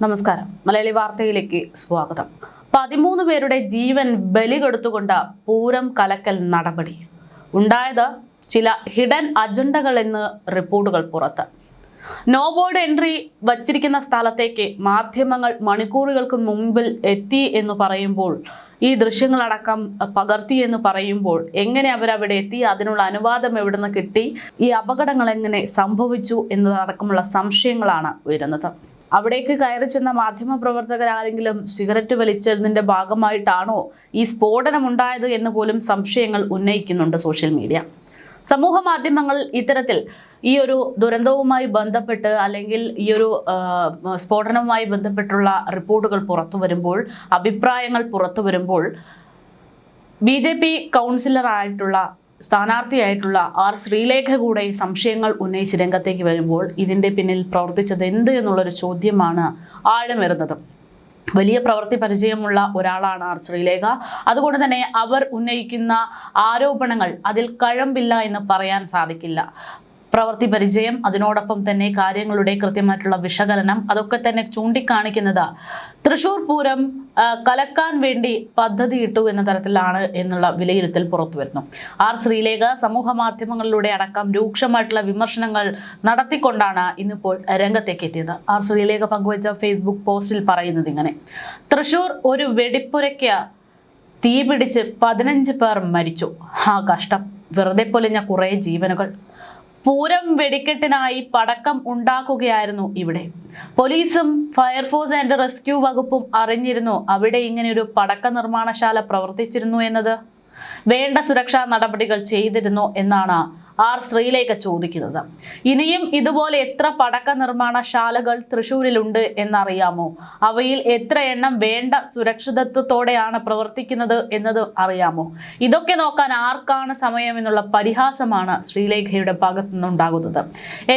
നമസ്കാരം. മലയാളി വാർത്തയിലേക്ക് സ്വാഗതം. 13 പേരുടെ ജീവൻ ബലി കൊടുത്തുകൊണ്ട് പൂരം കലക്കൽ നടപടി ഉണ്ടായത് ചില ഹിഡൻ അജണ്ടകൾ എന്ന് റിപ്പോർട്ടുകൾ പുറത്ത്. നോ ബോർഡ് എൻട്രി വച്ചിരിക്കുന്ന സ്ഥലത്തേക്ക് മാധ്യമങ്ങൾ മണിക്കൂറുകൾക്ക് മുമ്പിൽ എത്തി എന്ന് പറയുമ്പോൾ, ഈ ദൃശ്യങ്ങളടക്കം പകർത്തി എന്ന് പറയുമ്പോൾ എങ്ങനെ അവരവിടെ എത്തി, അതിനുള്ള അനുവാദം എവിടെ നിന്ന് കിട്ടി, ഈ അപകടങ്ങൾ എങ്ങനെ സംഭവിച്ചു എന്നതടക്കമുള്ള സംശയങ്ങളാണ് ഉയരുന്നത്. അവിടേക്ക് കയറി ചെന്ന മാധ്യമപ്രവർത്തകരാരെങ്കിലും സിഗരറ്റ് വലിച്ചതിൻ്റെ ഭാഗമായിട്ടാണോ ഈ സ്ഫോടനമുണ്ടായത് എന്ന് പോലും സംശയങ്ങൾ ഉന്നയിക്കുന്നുണ്ട് സോഷ്യൽ മീഡിയ. സമൂഹ മാധ്യമങ്ങൾ ഇത്തരത്തിൽ ഈ ഒരു ദുരന്തവുമായി ബന്ധപ്പെട്ട് അല്ലെങ്കിൽ ഈ ഒരു സ്ഫോടനവുമായി ബന്ധപ്പെട്ടുള്ള റിപ്പോർട്ടുകൾ പുറത്തു വരുമ്പോൾ, അഭിപ്രായങ്ങൾ പുറത്തു വരുമ്പോൾ, BJP കൗൺസിലറായിട്ടുള്ള സ്ഥാനാർത്ഥിയായിട്ടുള്ള ആർ ശ്രീലേഖ കൂടെ സംശയങ്ങൾ ഉന്നയിച്ച് രംഗത്തേക്ക് വരുമ്പോൾ ഇതിൻ്റെ പിന്നിൽ പ്രവർത്തിച്ചത് എന്ത് എന്നുള്ളൊരു ചോദ്യമാണ് ആഴമേറുന്നത്. വലിയ പ്രവൃത്തി പരിചയമുള്ള ഒരാളാണ് ആർ ശ്രീലേഖ. അതുകൊണ്ട് തന്നെ അവർ ഉന്നയിക്കുന്ന ആരോപണങ്ങൾ അതിൽ കഴമ്പില്ല എന്ന് പറയാൻ സാധിക്കില്ല. പ്രവൃത്തി പരിചയം, അതിനോടൊപ്പം തന്നെ കാര്യങ്ങളുടെ കൃത്യമായിട്ടുള്ള വിശകലനം, അതൊക്കെ തന്നെ ചൂണ്ടിക്കാണിക്കുന്നത് തൃശ്ശൂർ പൂരം കലക്കാൻ വേണ്ടി പദ്ധതിയിട്ടു എന്ന തരത്തിലാണ് എന്നുള്ള വിലയിരുത്തൽ പുറത്തു വരുന്നു. ആർ ശ്രീലേഖ സമൂഹ മാധ്യമങ്ങളിലൂടെ അടക്കം രൂക്ഷമായിട്ടുള്ള വിമർശനങ്ങൾ നടത്തിക്കൊണ്ടാണ് ഇന്നിപ്പോൾ രംഗത്തേക്ക് എത്തിയത്. ആർ ശ്രീലേഖ പങ്കുവച്ച ഫേസ്ബുക്ക് പോസ്റ്റിൽ പറയുന്നത് ഇങ്ങനെ: തൃശ്ശൂർ ഒരു വെടിപ്പുരയ്ക്ക് തീപിടിച്ച് 15 പേർ മരിച്ചു. കഷ്ടം. വെറുതെ പൊലിഞ്ഞ കുറേ ജീവനുകൾ. പൂരം വെടിക്കെട്ടിനായി പടക്കം ഉണ്ടാക്കുകയായിരുന്നു ഇവിടെ. പോലീസും ഫയർഫോഴ്സ് ആൻഡ് റെസ്ക്യൂ വകുപ്പും അറിഞ്ഞിരുന്നു അവിടെ ഇങ്ങനെയൊരു പടക്ക നിർമ്മാണശാല പ്രവർത്തിച്ചിരുന്നു എന്നത്. വേണ്ട സുരക്ഷാ നടപടികൾ ചെയ്തിരുന്നു എന്നാണ് ആർ ശ്രീലേഖ ചോദിക്കുന്നത്. ഇനിയും ഇതുപോലെ എത്ര പടക്ക നിർമ്മാണശാലകൾ തൃശ്ശൂരിലുണ്ട് എന്നറിയാമോ? അവയിൽ എത്ര എണ്ണം വേണ്ട സുരക്ഷിതത്വത്തോടെയാണ് പ്രവർത്തിക്കുന്നത് എന്നത് അറിയാമോ? ഇതൊക്കെ നോക്കാൻ ആർക്കാണ് സമയം എന്നുള്ള പരിഹാസമാണ് ശ്രീലേഖയുടെ ഭാഗത്തു നിന്നുണ്ടാകുന്നത്.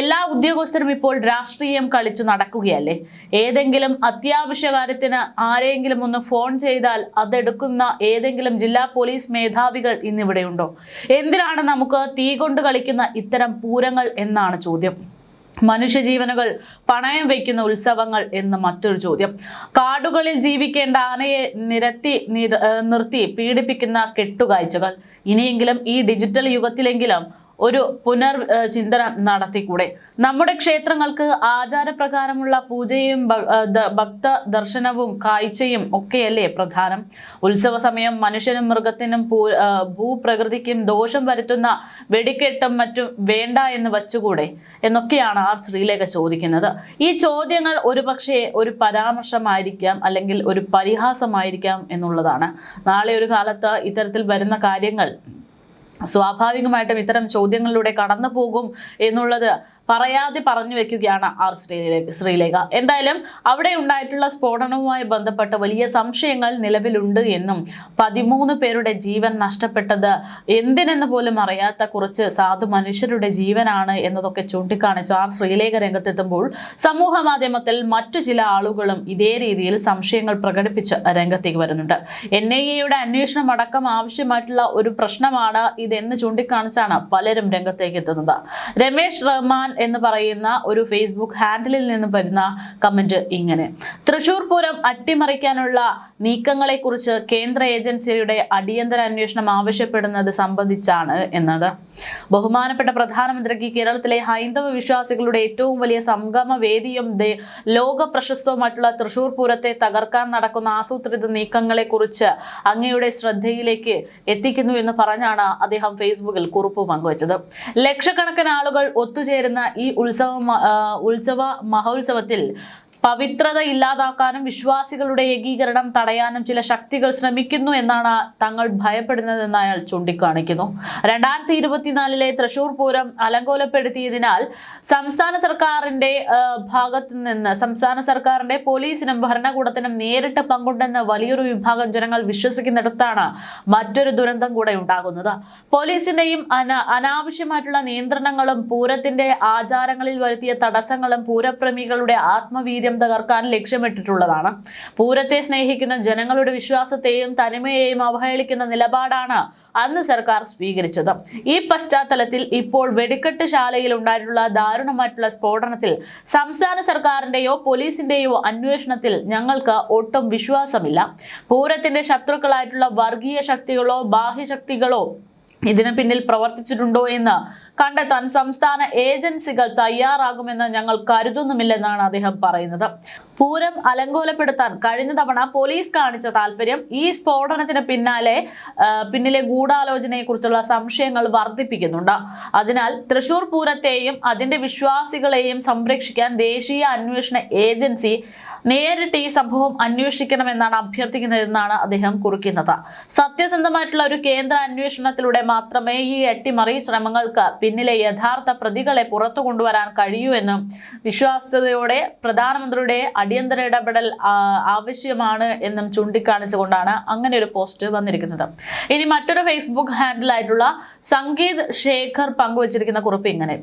എല്ലാ ഉദ്യോഗസ്ഥരും ഇപ്പോൾ രാഷ്ട്രീയം കളിച്ചു നടക്കുകയല്ലേ? ഏതെങ്കിലും അത്യാവശ്യ കാര്യത്തിന് ആരെങ്കിലും ഒന്ന് ഫോൺ ചെയ്താൽ അതെടുക്കുന്ന ഏതെങ്കിലും ജില്ലാ പോലീസ് മേധാവികൾ ഇന്നിവിടെയുണ്ടോ? എന്തിനാണ് നമുക്ക് തീ കൊണ്ട് കളിക്കുന്ന ഇത്തരം പൂരങ്ങൾ എന്നാണ് ചോദ്യം. മനുഷ്യജീവനുകൾ പണയം വയ്ക്കുന്ന ഉത്സവങ്ങൾ എന്ന് മറ്റൊരു ചോദ്യം. കാടുകളിൽ ജീവിക്കേണ്ട ആനയെ നിർത്തി പീഡിപ്പിക്കുന്ന കെട്ടുകാഴ്ചകൾ. ഇനിയെങ്കിലും ഈ ഡിജിറ്റൽ യുഗത്തിലെങ്കിലും ഒരു പുനർചിന്തനം നടത്തിക്കൂടെ? നമ്മുടെ ക്ഷേത്രങ്ങൾക്ക് ആചാരപ്രകാരമുള്ള പൂജയും ഭക്ത ദർശനവും കാഴ്ചയും ഒക്കെയല്ലേ പ്രധാനം? ഉത്സവ സമയം മനുഷ്യനും മൃഗത്തിനും ഭൂപ്രകൃതിക്കും ദോഷം വരുത്തുന്ന വെടിക്കെട്ടും മറ്റും വേണ്ട എന്ന് വച്ചുകൂടെ എന്നൊക്കെയാണ് ആർ ശ്രീലേഖ ചോദിക്കുന്നത്. ഈ ചോദ്യങ്ങൾ ഒരുപക്ഷെ ഒരു പരാമർശമായിരിക്കാം, അല്ലെങ്കിൽ ഒരു പരിഹാസമായിരിക്കാം എന്നുള്ളതാണ്. നാളെ ഒരു കാലത്ത് ഇത്തരത്തിൽ വരുന്ന കാര്യങ്ങൾ സ്വാഭാവികമായിട്ടും ഇത്തരം ചോദ്യങ്ങളിലൂടെ കടന്നു പോകും എന്നുള്ളത് പറയാതെ പറഞ്ഞു വെക്കുകയാണ് ആർ ശ്രീലേഖ. എന്തായാലും അവിടെ ഉണ്ടായിട്ടുള്ള സ്ഫോടനവുമായി ബന്ധപ്പെട്ട് വലിയ സംശയങ്ങൾ നിലവിലുണ്ട് എന്നും 13 പേരുടെ ജീവൻ നഷ്ടപ്പെട്ടത് എന്തിനെന്ന് പോലും അറിയാത്ത കുറച്ച് സാധു മനുഷ്യരുടെ ജീവനാണ് എന്നതൊക്കെ ചൂണ്ടിക്കാണിച്ച് ആർ ശ്രീലേഖ രംഗത്തെത്തുമ്പോൾ സമൂഹ മാധ്യമത്തിൽ മറ്റു ചില ആളുകളും ഇതേ രീതിയിൽ സംശയങ്ങൾ പ്രകടിപ്പിച്ച് രംഗത്തേക്ക് വരുന്നുണ്ട്. NIA-യുടെ അന്വേഷണം അടക്കം ആവശ്യമായിട്ടുള്ള ഒരു പ്രശ്നമാണ് ഇതെന്ന് ചൂണ്ടിക്കാണിച്ചാണ് പലരും രംഗത്തേക്ക് എത്തുന്നത്. രമേശ് റഹ്മാൻ എന്ന് പറയുന്ന ഒരു ഫേസ്ബുക്ക് ഹാൻഡിലിൽ നിന്ന് വരുന്ന കമന്റ് ഇങ്ങനെ: തൃശ്ശൂർ പൂരം അട്ടിമറിക്കാനുള്ള നീക്കങ്ങളെ കുറിച്ച് കേന്ദ്ര ഏജൻസിയുടെ അടിയന്തര അന്വേഷണം ആവശ്യപ്പെടുന്നത് സംബന്ധിച്ചാണ് എന്നത്. ബഹുമാനപ്പെട്ട പ്രധാനമന്ത്രിക്ക് കേരളത്തിലെ ഹൈന്ദവ വിശ്വാസികളുടെ ഏറ്റവും വലിയ സംഗമ വേദിയും ലോക പ്രശസ്തവുമായിട്ടുള്ള തൃശ്ശൂർ പൂരത്തെ തകർക്കാൻ നടക്കുന്ന ആസൂത്രിത നീക്കങ്ങളെ കുറിച്ച് അങ്ങയുടെ ശ്രദ്ധയിലേക്ക് എത്തിക്കുന്നു എന്ന് പറഞ്ഞാണ് അദ്ദേഹം ഫേസ്ബുക്കിൽ കുറിപ്പ് പങ്കുവച്ചത്. ലക്ഷക്കണക്കിന് ആളുകൾ ഒത്തുചേരുന്ന ഈ ഉത്സവ മഹോത്സവത്തിൽ പവിത്രത ഇല്ലാതാക്കാനും വിശ്വാസികളുടെ ഏകീകരണം തടയാനും ചില ശക്തികൾ ശ്രമിക്കുന്നു എന്നാണ് തങ്ങൾ ഭയപ്പെടുന്നതെന്ന് അയാൾ ചൂണ്ടിക്കാണിക്കുന്നു. 2024 തൃശ്ശൂർ പൂരം അലങ്കോലപ്പെടുത്തിയതിനാൽ സംസ്ഥാന സർക്കാരിന്റെ പോലീസിനും ഭരണകൂടത്തിനും നേരിട്ട് പങ്കുണ്ടെന്ന് വലിയൊരു വിഭാഗം ജനങ്ങൾ വിശ്വസിക്കുന്നിടത്താണ് മറ്റൊരു ദുരന്തം കൂടെ ഉണ്ടാകുന്നത്. പോലീസിന്റെയും അനാവശ്യമായിട്ടുള്ള നിയന്ത്രണങ്ങളും പൂരത്തിന്റെ ആചാരങ്ങളിൽ വരുത്തിയ തടസ്സങ്ങളും പൂരപ്രേമികളുടെ ആത്മവീര്യം തകർക്കാൻ ലക്ഷ്യമിട്ടിട്ടുള്ളതാണ്. പൂരത്തെ സ്നേഹിക്കുന്ന ജനങ്ങളുടെ വിശ്വാസത്തെയും തനിമയെയും അവഹേളിക്കുന്ന നിലപാടാണ് അന്ന് സർക്കാർ സ്വീകരിച്ചത്. ഈ പശ്ചാത്തലത്തിൽ ഇപ്പോൾ വെടിക്കെട്ട് ശാലയിൽ ഉണ്ടായിട്ടുള്ള ദാരുണമായിട്ടുള്ള സ്ഫോടനത്തിൽ സംസ്ഥാന സർക്കാരിന്റെയോ പോലീസിന്റെയോ അന്വേഷണത്തിൽ ഞങ്ങൾക്ക് ഒട്ടും വിശ്വാസമില്ല. പൂരത്തിന്റെ ശത്രുക്കളായിട്ടുള്ള വർഗീയ ശക്തികളോ ബാഹ്യശക്തികളോ ഇതിന് പിന്നിൽ പ്രവർത്തിച്ചിട്ടുണ്ടോ എന്ന് കണ്ടെത്താൻ സംസ്ഥാന ഏജൻസികൾ തയ്യാറാകുമെന്ന് ഞങ്ങൾ കരുതുന്നുമില്ലെന്നാണ് അദ്ദേഹം പറയുന്നത്. പൂരം അലങ്കോലപ്പെടുത്താൻ കഴിഞ്ഞ തവണ പോലീസ് കാണിച്ച താല്പര്യം ഈ സ്ഫോടനത്തിന് പിന്നിലെ ഗൂഢാലോചനയെക്കുറിച്ചുള്ള സംശയങ്ങൾ വർദ്ധിപ്പിക്കുന്നുണ്ട്. അതിനാൽ തൃശൂർ പൂരത്തെയും അതിന്റെ വിശ്വാസികളെയും സംരക്ഷിക്കാൻ ദേശീയ അന്വേഷണ ഏജൻസി നേരിട്ട് ഈ സംഭവം അന്വേഷിക്കണമെന്നാണ് അഭ്യർത്ഥിക്കുന്നതെന്നാണ് അദ്ദേഹം കുറിക്കുന്നത്. സത്യസന്ധമായിട്ടുള്ള ഒരു കേന്ദ്ര അന്വേഷണത്തിലൂടെ മാത്രമേ ഈ അട്ടിമറി ശ്രമങ്ങൾക്ക് പിന്നിലെ യഥാർത്ഥ പ്രതികളെ പുറത്തു കൊണ്ടുവരാൻ കഴിയൂ എന്നും വിശ്വാസ്യതയോടെ പ്രധാനമന്ത്രിയുടെ അടിയന്തര ഇടപെടൽ ആവശ്യമാണ് എന്നും ചൂണ്ടിക്കാണിച്ചുകൊണ്ടാണ് അങ്ങനെ ഒരു പോസ്റ്റ് വന്നിരിക്കുന്നത്. ഇനി മറ്റൊരു ഫേസ്ബുക്ക് ഹാൻഡിലായിട്ടുള്ള സംഗീത് ശേഖർ പങ്കുവച്ചിരിക്കുന്ന കുറിപ്പ് ഇങ്ങനെ: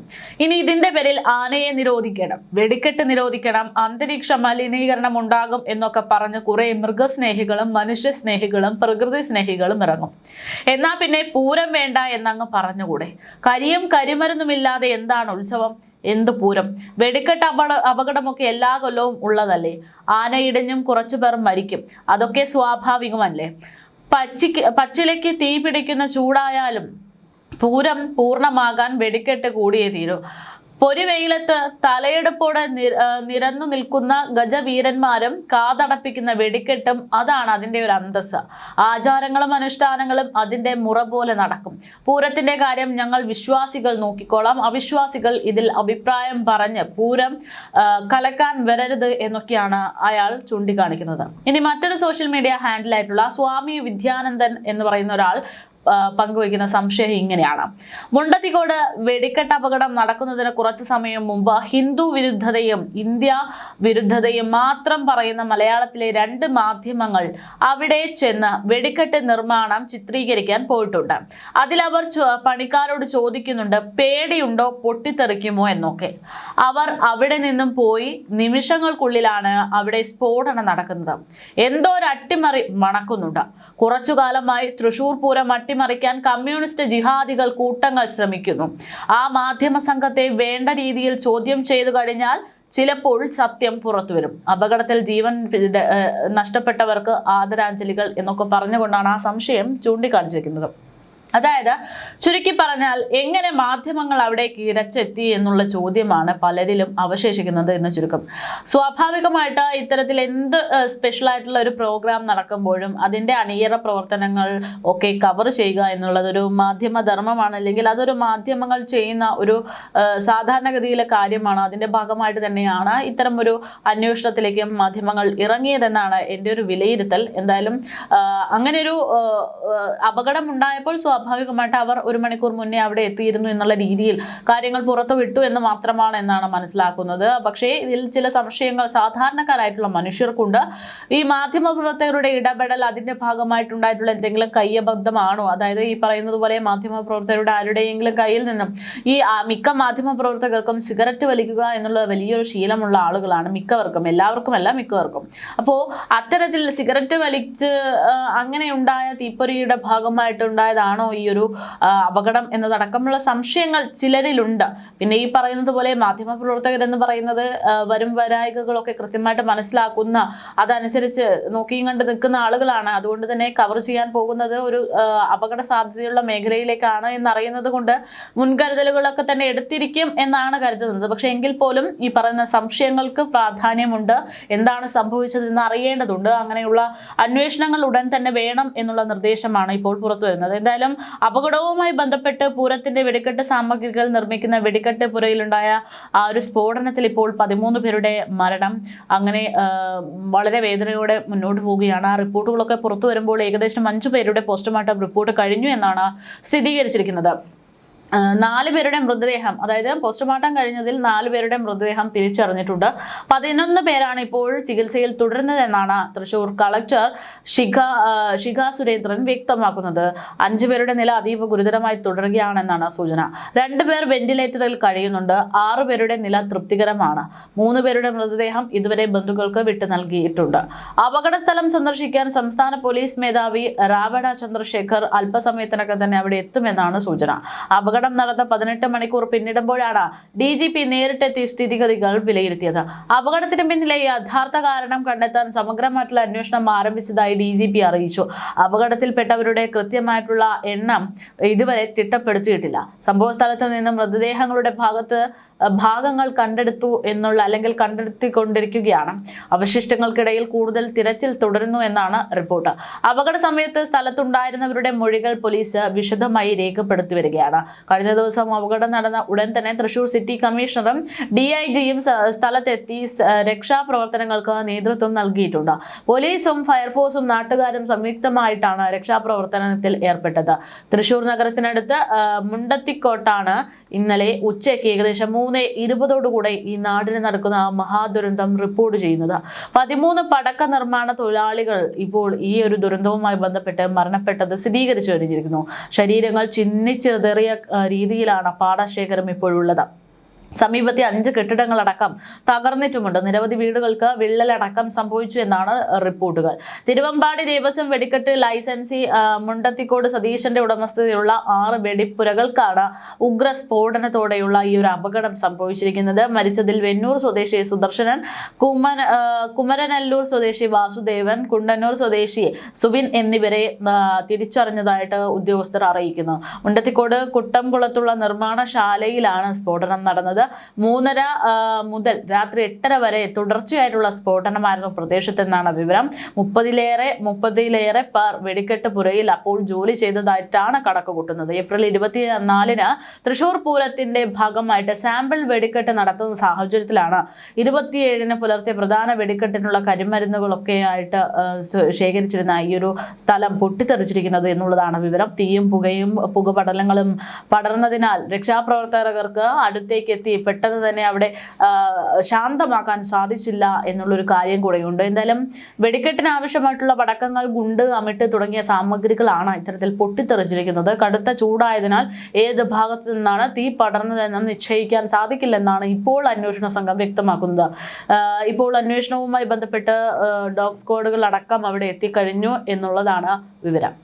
ഇനി ഇതിന്റെ പേരിൽ ആനയെ നിരോധിക്കണം, വെടിക്കെട്ട് നിരോധിക്കണം, അന്തരീക്ഷ മലിനീകരണം ഉണ്ടാകും എന്നൊക്കെ പറഞ്ഞ് കുറെ മൃഗസ്നേഹികളും മനുഷ്യ സ്നേഹികളും പ്രകൃതി സ്നേഹികളും ഇറങ്ങും. എന്നാ പിന്നെ പൂരം വേണ്ട എന്നങ്ങ് പറഞ്ഞുകൂടെ? കരിയും കരിമരുന്നുമില്ലാതെ എന്താണ് ഉത്സവം, എന്ത് പൂരം? വെടിക്കെട്ട് അപകടമൊക്കെ എല്ലാ കൊല്ലവും ഉള്ളതല്ലേ? ആന ഇടഞ്ഞും കുറച്ചു പേർ മരിക്കും, അതൊക്കെ സ്വാഭാവികമല്ലേ? പച്ചിലയ്ക്ക് തീ പിടിക്കുന്ന ചൂടായാലും പൂരം പൂർണ്ണമാകാൻ വെടിക്കെട്ട് കൂടിയേ തീരൂ. പൊരിവെയിലത്ത് തലയെടുപ്പോടെ നിരന്നു നിൽക്കുന്ന ഗജവീരന്മാരും കാതടപ്പിക്കുന്ന വെടിക്കെട്ടും അതാണ് അതിൻ്റെ ഒരു അന്തസ്സ്. ആചാരങ്ങളും അനുഷ്ഠാനങ്ങളും അതിൻ്റെ മുറ പോലെ നടക്കും. പൂരത്തിൻ്റെ കാര്യം ഞങ്ങൾ വിശ്വാസികൾ നോക്കിക്കോളാം, അവിശ്വാസികൾ ഇതിൽ അഭിപ്രായം പറഞ്ഞ് പൂരം കലക്കാൻ വരരുത് എന്നൊക്കെയാണ് അയാൾ ചൂണ്ടിക്കാണിക്കുന്നത്. ഇനി മറ്റൊരു സോഷ്യൽ മീഡിയ ഹാൻഡിലായിട്ടുള്ള സ്വാമി വിദ്യാനന്ദൻ എന്ന് പറയുന്ന ഒരാൾ പങ്കുവയ്ക്കുന്ന സംശയം ഇങ്ങനെയാണ്: മുണ്ടത്തിക്കോട് വെടിക്കെട്ട് അപകടം നടക്കുന്നതിന് കുറച്ചു സമയം മുമ്പ് ഹിന്ദു വിരുദ്ധതയും ഇന്ത്യ വിരുദ്ധതയും മാത്രം പറയുന്ന മലയാളത്തിലെ 2 മാധ്യമങ്ങൾ അവിടെ ചെന്ന് വെടിക്കെട്ട് നിർമ്മാണം ചിത്രീകരിക്കാൻ പോയിട്ടുണ്ട്. അതിലവർ പണിക്കാരോട് ചോദിക്കുന്നുണ്ട്, പേടിയുണ്ടോ, പൊട്ടിത്തെറിക്കുമോ എന്നൊക്കെ. അവർ അവിടെ നിന്നും പോയി നിമിഷങ്ങൾക്കുള്ളിലാണ് അവിടെ സ്ഫോടനം നടക്കുന്നത്. എന്തോ ഒരു അട്ടിമറി മണക്കുന്നുണ്ട്. കുറച്ചു കാലമായി തൃശൂർ പൂരം മറിക്കാൻ കമ്മ്യൂണിസ്റ്റ് ജിഹാദികൾ കൂട്ടങ്ങൾ ശ്രമിക്കുന്നു. ആ മാധ്യമ സംഘത്തെ വേണ്ട രീതിയിൽ ചോദ്യം ചെയ്തു കഴിഞ്ഞാൽ ചിലപ്പോൾ സത്യം പുറത്തുവരും. അപകടത്തിൽ ജീവൻ നഷ്ടപ്പെട്ടവർക്ക് ആദരാഞ്ജലികൾ എന്നൊക്കെ പറഞ്ഞുകൊണ്ടാണ് ആ സംശയം ചൂണ്ടിക്കാണിച്ചിരിക്കുന്നത്. അതായത് ചുരുക്കി പറഞ്ഞാൽ എങ്ങനെ മാധ്യമങ്ങൾ അവിടേക്ക് ഇരച്ചെത്തി എന്നുള്ള ചോദ്യമാണ് പലരിലും അവശേഷിക്കുന്നത് എന്ന് ചുരുക്കം. സ്വാഭാവികമായിട്ട് ഇത്തരത്തിൽ എന്ത് സ്പെഷ്യലായിട്ടുള്ള ഒരു പ്രോഗ്രാം നടക്കുമ്പോഴും അതിൻ്റെ അണിയറ പ്രവർത്തനങ്ങൾ ഒക്കെ കവർ ചെയ്യുക എന്നുള്ളതൊരു മാധ്യമ ധർമ്മമാണ്, അല്ലെങ്കിൽ അതൊരു മാധ്യമങ്ങൾ ചെയ്യുന്ന ഒരു സാധാരണഗതിയിലെ കാര്യമാണ്. അതിൻ്റെ ഭാഗമായിട്ട് തന്നെയാണ് ഇത്തരം ഒരു അന്വേഷണത്തിലേക്കും മാധ്യമങ്ങൾ ഇറങ്ങിയതെന്നാണ് എൻ്റെ ഒരു വിലയിരുത്തൽ. എന്തായാലും അങ്ങനെയൊരു അപകടം ഉണ്ടായപ്പോൾ സ്വാഭാവികമായിട്ട് അവർ 1 മണിക്കൂർ മുന്നേ അവിടെ എത്തിയിരുന്നു എന്നുള്ള രീതിയിൽ കാര്യങ്ങൾ പുറത്തു വിട്ടു എന്ന് മാത്രമാണ് എന്നാണ് മനസ്സിലാക്കുന്നത്. പക്ഷേ ഇതിൽ ചില സംശയങ്ങൾ സാധാരണക്കാരായിട്ടുള്ള മനുഷ്യർക്കുണ്ട്. ഈ മാധ്യമപ്രവർത്തകരുടെ ഇടപെടൽ അതിൻ്റെ ഭാഗമായിട്ടുണ്ടായിട്ടുള്ള എന്തെങ്കിലും കയ്യബദ്ധമാണോ? അതായത് ഈ പറയുന്നത് പോലെ മാധ്യമപ്രവർത്തകരുടെ ആരുടെയെങ്കിലും കയ്യിൽ നിന്നും ഈ മിക്ക മാധ്യമപ്രവർത്തകർക്കും സിഗരറ്റ് വലിക്കുക എന്നുള്ള വലിയൊരു ശീലമുള്ള ആളുകളാണ് മിക്കവർക്കും, എല്ലാവർക്കുമല്ല മിക്കവർക്കും. അപ്പോൾ അത്തരത്തിൽ സിഗരറ്റ് വലിച്ച് അങ്ങനെ ഉണ്ടായ തീപ്പൊരിയുടെ ഭാഗമായിട്ടുണ്ടായതാണോ ഈ ഒരു അപകടം എന്നതടക്കമുള്ള സംശയങ്ങൾ ചിലരിലുണ്ട്. പിന്നെ ഈ പറയുന്നത് പോലെ മാധ്യമപ്രവർത്തകരെന്ന് പറയുന്നത് വരും വരായികകളൊക്കെ കൃത്യമായിട്ട് മനസ്സിലാക്കുന്ന, അതനുസരിച്ച് നോക്കിയും കണ്ട് നിൽക്കുന്ന ആളുകളാണ്. അതുകൊണ്ട് തന്നെ കവർ ചെയ്യാൻ പോകുന്നത് ഒരു അപകട സാധ്യതയുള്ള മേഖലയിലേക്കാണ് എന്നറിയുന്നത് കൊണ്ട് മുൻകരുതലുകളൊക്കെ തന്നെ എടുത്തിരിക്കും എന്നാണ് കരുതുന്നത്. പക്ഷെ എങ്കിൽ പോലും ഈ പറയുന്ന സംശയങ്ങൾക്ക് പ്രാധാന്യമുണ്ട്. എന്താണ് സംഭവിച്ചതെന്ന് അറിയേണ്ടതുണ്ട്. അങ്ങനെയുള്ള അന്വേഷണങ്ങൾ ഉടൻ തന്നെ വേണം എന്നുള്ള നിർദ്ദേശമാണ് ഇപ്പോൾ പുറത്തു വരുന്നത്. എന്തായാലും അപകടവുമായി ബന്ധപ്പെട്ട് പൂരത്തിന്റെ വെടിക്കെട്ട് സാമഗ്രികൾ നിർമ്മിക്കുന്ന വെടിക്കെട്ട് പുരയിലുണ്ടായ ആ ഒരു സ്ഫോടനത്തിൽ ഇപ്പോൾ 13 പേരുടെ മരണം അങ്ങനെ വളരെ വേദനയോടെ മുന്നോട്ട് പോവുകയാണ്. ആ റിപ്പോർട്ടുകളൊക്കെ പുറത്തു വരുമ്പോൾ ഏകദേശം 5 പേരുടെ പോസ്റ്റ്മോർട്ടം റിപ്പോർട്ട് കഴിഞ്ഞു എന്നാണ് സ്ഥിരീകരിച്ചിരിക്കുന്നത്. 4 പേരുടെ മൃതദേഹം, അതായത് പോസ്റ്റ്മോർട്ടം കഴിഞ്ഞതിൽ 4 പേരുടെ മൃതദേഹം തിരിച്ചറിഞ്ഞിട്ടുണ്ട്. 11 പേരാണ് ഇപ്പോൾ ചികിത്സയിൽ തുടരുന്നതെന്നാണ് തൃശൂർ കളക്ടർ ശിഖ സുരേന്ദ്രൻ വ്യക്തമാക്കുന്നത്. 5 പേരുടെ നില അതീവ ഗുരുതരമായി തുടരുകയാണെന്നാണ് സൂചന. 2 പേർ വെന്റിലേറ്ററിൽ കഴിയുന്നുണ്ട്. 6 പേരുടെ നില തൃപ്തികരമാണ്. 3 പേരുടെ മൃതദേഹം ഇതുവരെ ബന്ധുക്കൾക്ക് വിട്ടു നൽകിയിട്ടുണ്ട്. അപകട സ്ഥലം സന്ദർശിക്കാൻ സംസ്ഥാന പോലീസ് മേധാവി രാവണ ചന്ദ്രശേഖർ അല്പസമയത്തിനകം തന്നെ അവിടെ എത്തുമെന്നാണ് സൂചന. അപകടം നടന്ന 18 മണിക്കൂർ പിന്നിടുമ്പോഴാണ് DGP നേരിട്ടെത്തി സ്ഥിതിഗതികൾ വിലയിരുത്തിയത്. അപകടത്തിന് പിന്നിലെ യഥാർത്ഥ കാരണം കണ്ടെത്താൻ സമഗ്രമായിട്ടുള്ള അന്വേഷണം ആരംഭിച്ചതായി DGP അറിയിച്ചു. അപകടത്തിൽപ്പെട്ടവരുടെ കൃത്യമായിട്ടുള്ള എണ്ണം ഇതുവരെ തിട്ടപ്പെടുത്തിയിട്ടില്ല. സംഭവ സ്ഥലത്ത് നിന്ന് മൃതദേഹങ്ങളുടെ ഭാഗങ്ങൾ കണ്ടെടുത്തിക്കൊണ്ടിരിക്കുകയാണ്. അവശിഷ്ടങ്ങൾക്കിടയിൽ കൂടുതൽ തിരച്ചിൽ തുടരുന്നു എന്നാണ് റിപ്പോർട്ട്. അപകട സമയത്ത് സ്ഥലത്തുണ്ടായിരുന്നവരുടെ മൊഴികൾ പോലീസ് വിശദമായി രേഖപ്പെടുത്തി വരികയാണ്. കഴിഞ്ഞ ദിവസം അപകടം നടന്ന ഉടൻ തന്നെ തൃശൂർ സിറ്റി കമ്മീഷണറും DIGയും സ്ഥലത്തെത്തി രക്ഷാപ്രവർത്തനങ്ങൾക്ക് നേതൃത്വം നൽകിയിട്ടുണ്ട്. പോലീസും ഫയർഫോഴ്സും നാട്ടുകാരും സംയുക്തമായിട്ടാണ് രക്ഷാപ്രവർത്തനത്തിൽ ഏർപ്പെട്ടത്. തൃശൂർ നഗരത്തിനടുത്ത് മുണ്ടത്തിക്കോട്ടാണ് ഇന്നലെ ഉച്ചയ്ക്ക് ഏകദേശം 3:20 ഈ നാടിന് നടക്കുന്ന മഹാദുരന്തം റിപ്പോർട്ട് ചെയ്യുന്നത്. 13 പടക്ക നിർമ്മാണ തൊഴിലാളികൾ ഇപ്പോൾ ഈ ഒരു ദുരന്തവുമായി ബന്ധപ്പെട്ട് മരണപ്പെട്ടത് സ്ഥിരീകരിച്ചു കഴിഞ്ഞിരിക്കുന്നു. ശരീരങ്ങൾ ചിന്നിച്ചിതറിയ രീതിയിലാണ് പാടശേഖരം ഇപ്പോഴുള്ളത്. സമീപത്തെ 5 കെട്ടിടങ്ങളടക്കം തകർന്നിട്ടുമുണ്ട്. നിരവധി വീടുകൾക്ക് വിള്ളലടക്കം സംഭവിച്ചു എന്നാണ് റിപ്പോർട്ടുകൾ. തിരുവമ്പാടി ദേവസ്വം വെടിക്കെട്ട് ലൈസൻസി മുണ്ടത്തിക്കോട് സതീശന്റെ ഉടമസ്ഥതയിലുള്ള 6 വെടിപ്പുരകൾക്കാണ് ഉഗ്ര സ്ഫോടനത്തോടെയുള്ള ഈ ഒരു അപകടം സംഭവിച്ചിരിക്കുന്നത്. മരിച്ചതിൽ വെന്നൂർ സ്വദേശി സുദർശനൻ, കുമരനല്ലൂർ സ്വദേശി വാസുദേവൻ, കുണ്ടന്നൂർ സ്വദേശി സുവിൻ എന്നിവരെ തിരിച്ചറിഞ്ഞതായിട്ട് ഉദ്യോഗസ്ഥർ അറിയിക്കുന്നു. മുണ്ടത്തിക്കോട് കുട്ടംകുളത്തുള്ള നിർമ്മാണശാലയിലാണ് സ്ഫോടനം നടന്നത്. 3:30 മുതൽ രാത്രി 8:30 വരെ തുടർച്ചയായിട്ടുള്ള സ്ഫോടനമായിരുന്നു പ്രദേശത്തെന്നാണ് വിവരം. 30-ലേറെ പേർ വെടിക്കെട്ട് പുരയിൽ അപ്പോൾ ജോലി ചെയ്തതായിട്ടാണ് കണക്ക് കൂട്ടുന്നത്. ഏപ്രിൽ 24-ന് തൃശൂർ പൂരത്തിന്റെ ഭാഗമായിട്ട് സാമ്പിൾ വെടിക്കെട്ട് നടത്തുന്ന സാഹചര്യത്തിലാണ് 27-ന് പുലർച്ചെ പ്രധാന വെടിക്കെട്ടിനുള്ള കരിമരുന്നുകളൊക്കെ ആയിട്ട് ശേഖരിച്ചിരുന്ന ഈ ഒരു സ്ഥലം പൊട്ടിത്തെറിച്ചിരിക്കുന്നത് എന്നുള്ളതാണ് വിവരം. തീയും പുകപടലങ്ങളും പടർന്നതിനാൽ രക്ഷാപ്രവർത്തകർക്ക് അടുത്തേക്ക് എത്തി പെട്ടെന്ന് തന്നെ അവിടെ ശാന്തമാക്കാൻ സാധിച്ചില്ല എന്നുള്ളൊരു കാര്യം കൂടെയുണ്ട്. എന്തായാലും വെടിക്കെട്ടിന് ആവശ്യമായിട്ടുള്ള പടക്കങ്ങൾ, ഗുണ്ട്, അമിട്ട് തുടങ്ങിയ സാമഗ്രികളാണ് ഇത്തരത്തിൽ പൊട്ടിത്തെറിച്ചിരിക്കുന്നത്. കടുത്ത ചൂടായതിനാൽ ഏത് ഭാഗത്തു നിന്നാണ് തീ പടർന്നതെന്ന് നിശ്ചയിക്കാൻ സാധിക്കില്ലെന്നാണ് ഇപ്പോൾ അന്വേഷണ സംഘം വ്യക്തമാക്കുന്നത്. ഇപ്പോൾ അന്വേഷണവുമായി ബന്ധപ്പെട്ട് ഡോഗ് സ്ക്വാഡുകൾ അടക്കം അവിടെ എത്തിക്കഴിഞ്ഞു എന്നുള്ളതാണ് വിവരം.